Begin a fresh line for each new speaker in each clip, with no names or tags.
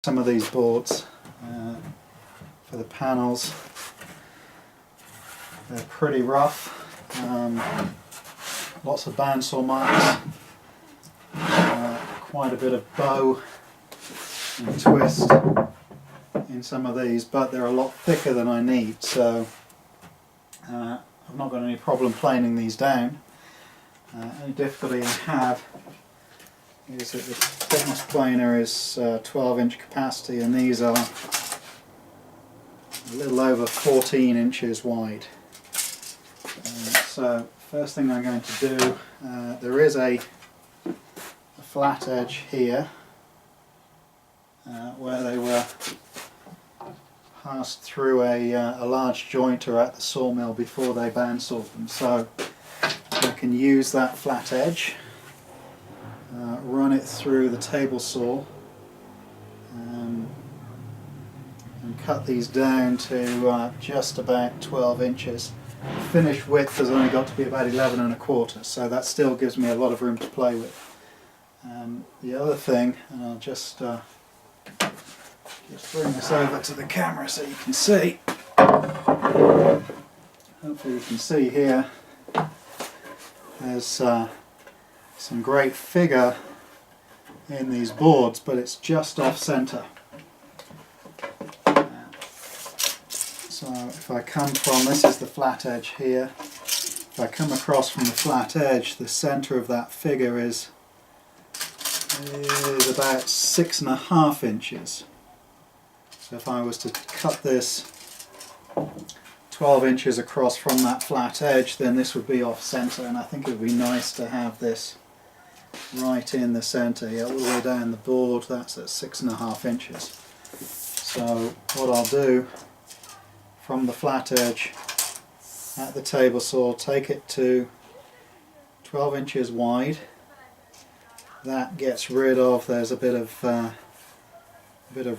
Some of these boards for the panels, they're pretty rough, lots of bandsaw marks, quite a bit of bow and twist in some of these, but they're a lot thicker than I need, so I've not got any problem planing these down. Only difficulty I have is that the thickness planer is 12-inch capacity, and these are a little over 14 inches wide. So first thing I'm going to do, there is a flat edge here where they were passed through a large jointer at the sawmill before they bandsawed them, so I can use that flat edge, run it through the table saw, and cut these down to just about 12 inches. The finished width has only got to be about 11 1/4, so that still gives me a lot of room to play with. The other thing, and I'll just bring this over to the camera so you can see. Hopefully you can see here, there's some great figure in these boards, but it's just off centre. So if I come from, this is the flat edge here, if I come across from the flat edge, the centre of that figure is about 6 1/2 inches. So if I was to cut this 12 inches across from that flat edge, then this would be off centre, and I think it would be nice to have this right in the centre. Yeah, all the way down the board, that's at 6 1/2 inches. So what I'll do, from the flat edge at the table saw, take it to 12 inches wide. That gets rid of, there's a bit of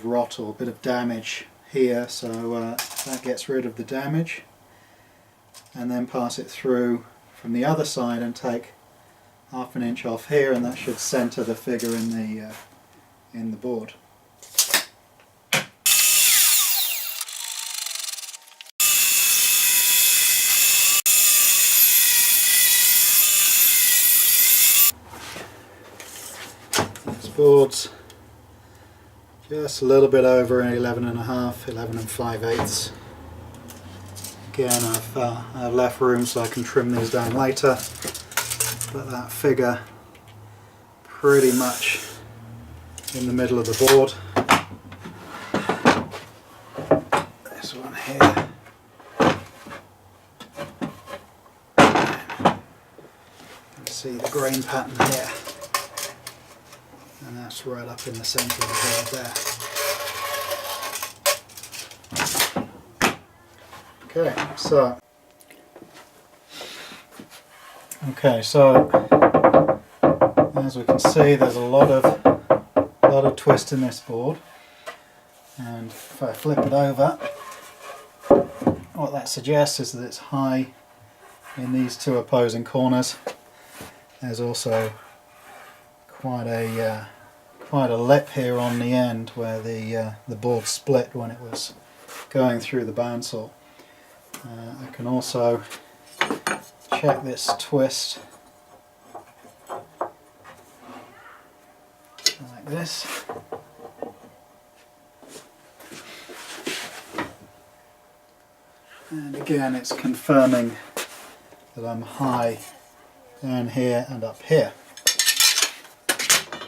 rot or a bit of damage here, so that gets rid of the damage, and then pass it through from the other side and take 1/2 inch off here, and that should centre the figure in the board. This board's just a little bit over 11 1/2, 11 5/8. Again, I've left room so I can trim these down later, but that figure pretty much in the middle of the board. This one here. You can see the grain pattern here, and that's right up in the centre of the board there. Okay, so as we can see, there's a lot of twist in this board, and if I flip it over, what that suggests is that it's high in these two opposing corners. There's also quite a lip here on the end where the board split when it was going through the bandsaw. I can also check this twist like this. And again, it's confirming that I'm high down here and up here.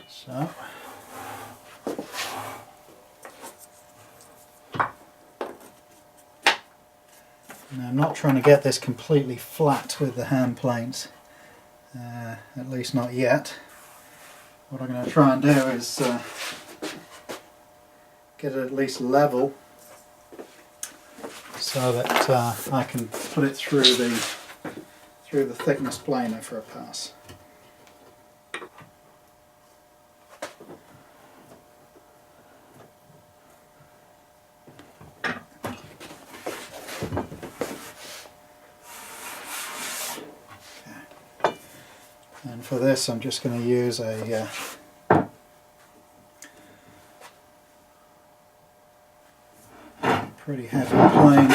So now, I'm not trying to get this completely flat with the hand planes, at least not yet. What I'm going to try and do is get it at least level so that I can put it through the thickness planer for a pass. And for this, I'm just going to use a pretty heavy plane.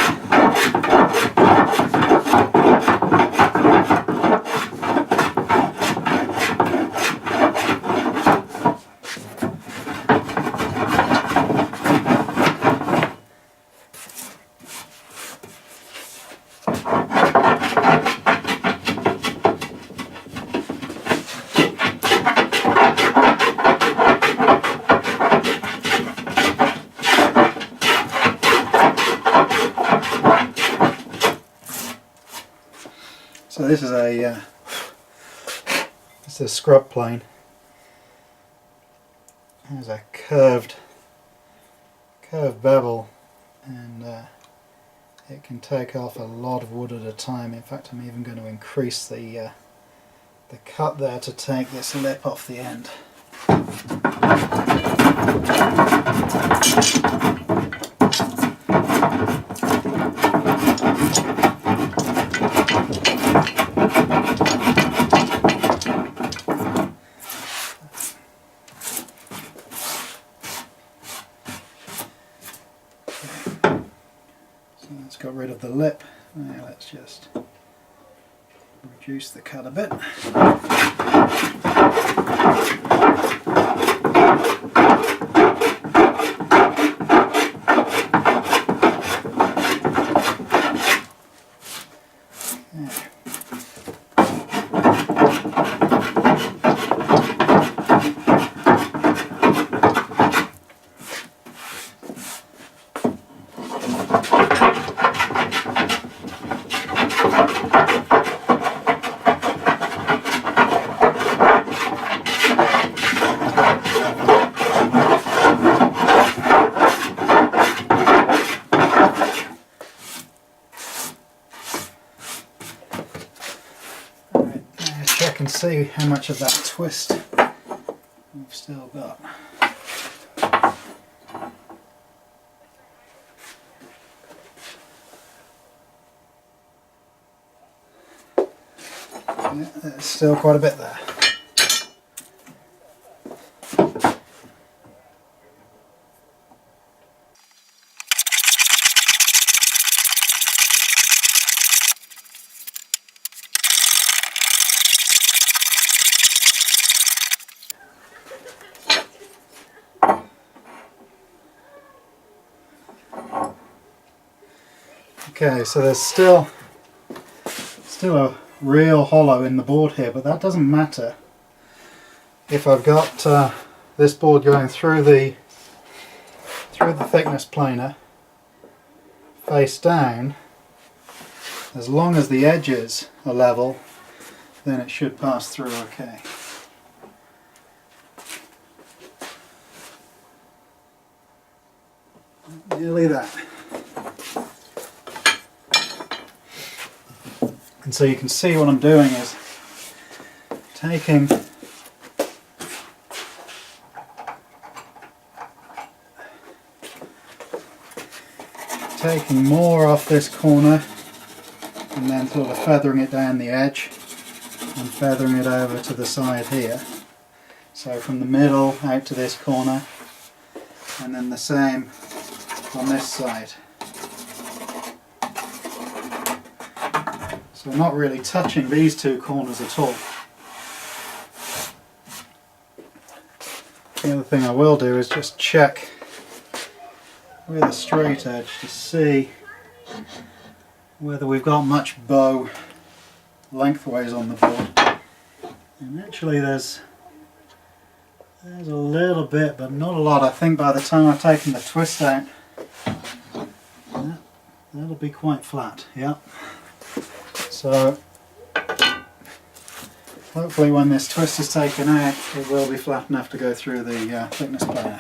So this is a scrub plane. There's a curved bevel, and it can take off a lot of wood at a time. In fact, I'm even going to increase the cut there to take this lip off the end. Let's got rid of the lip. Now let's just reduce the cut a bit. Check and see how much of that twist we've still got. Yeah, there's still quite a bit there. Okay, so there's still a real hollow in the board here, but that doesn't matter if I've got this board going through the thickness planer face down. As long as the edges are level, then it should pass through okay. Nearly that. And so you can see what I'm doing is taking more off this corner and then sort of feathering it down the edge and feathering it over to the side here. So from the middle out to this corner, and then the same on this side. So not really touching these two corners at all. The other thing I will do is just check with a straight edge to see whether we've got much bow lengthways on the board. And actually there's a little bit, but not a lot. I think by the time I've taken the twist out, that'll be quite flat. Yeah. So hopefully when this twist is taken out, it will be flat enough to go through the thickness planer.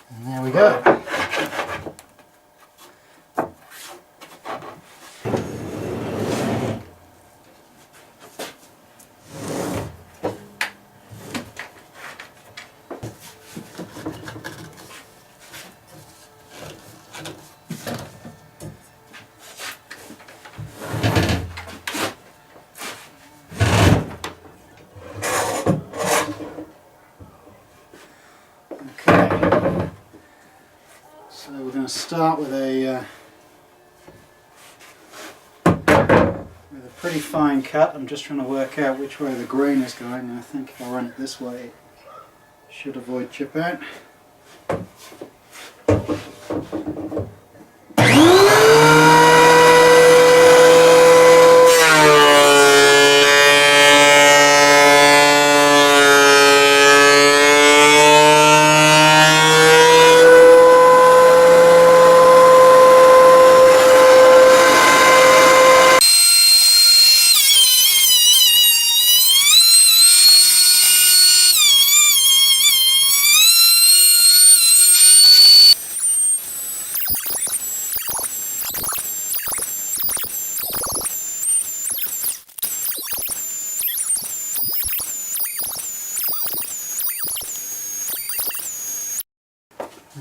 And there we go. to start with a pretty fine cut. I'm just trying to work out which way the grain is going. I think if I run it this way, it should avoid chip out.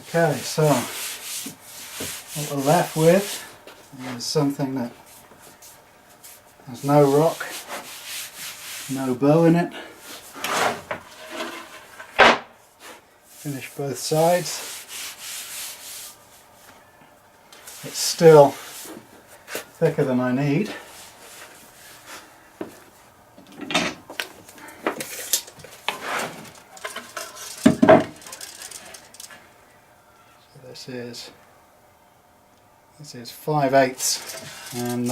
Okay, so what we're left with is something that has no rock, no bow in it. Finish both sides. It's still thicker than I need. This is 5/8, and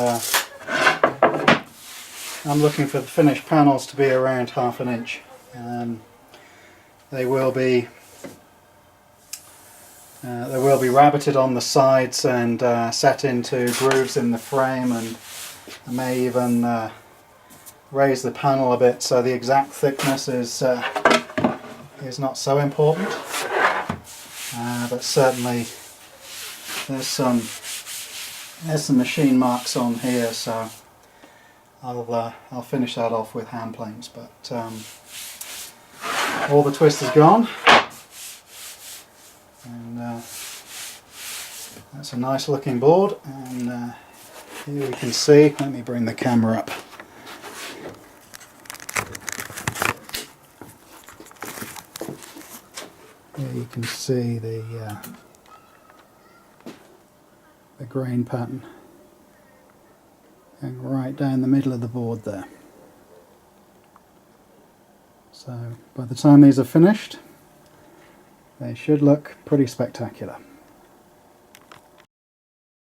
I'm looking for the finished panels to be around 1/2 inch. They will be rabbited on the sides and set into grooves in the frame, and I may even raise the panel a bit so the exact thickness is not so important. But certainly there's some machine marks on here, so I'll finish that off with hand planes. But all the twist is gone, and that's a nice looking board. And here we can see. Let me bring the camera up. Here you can see the grain pattern going right down the middle of the board there. So by the time these are finished, they should look pretty spectacular.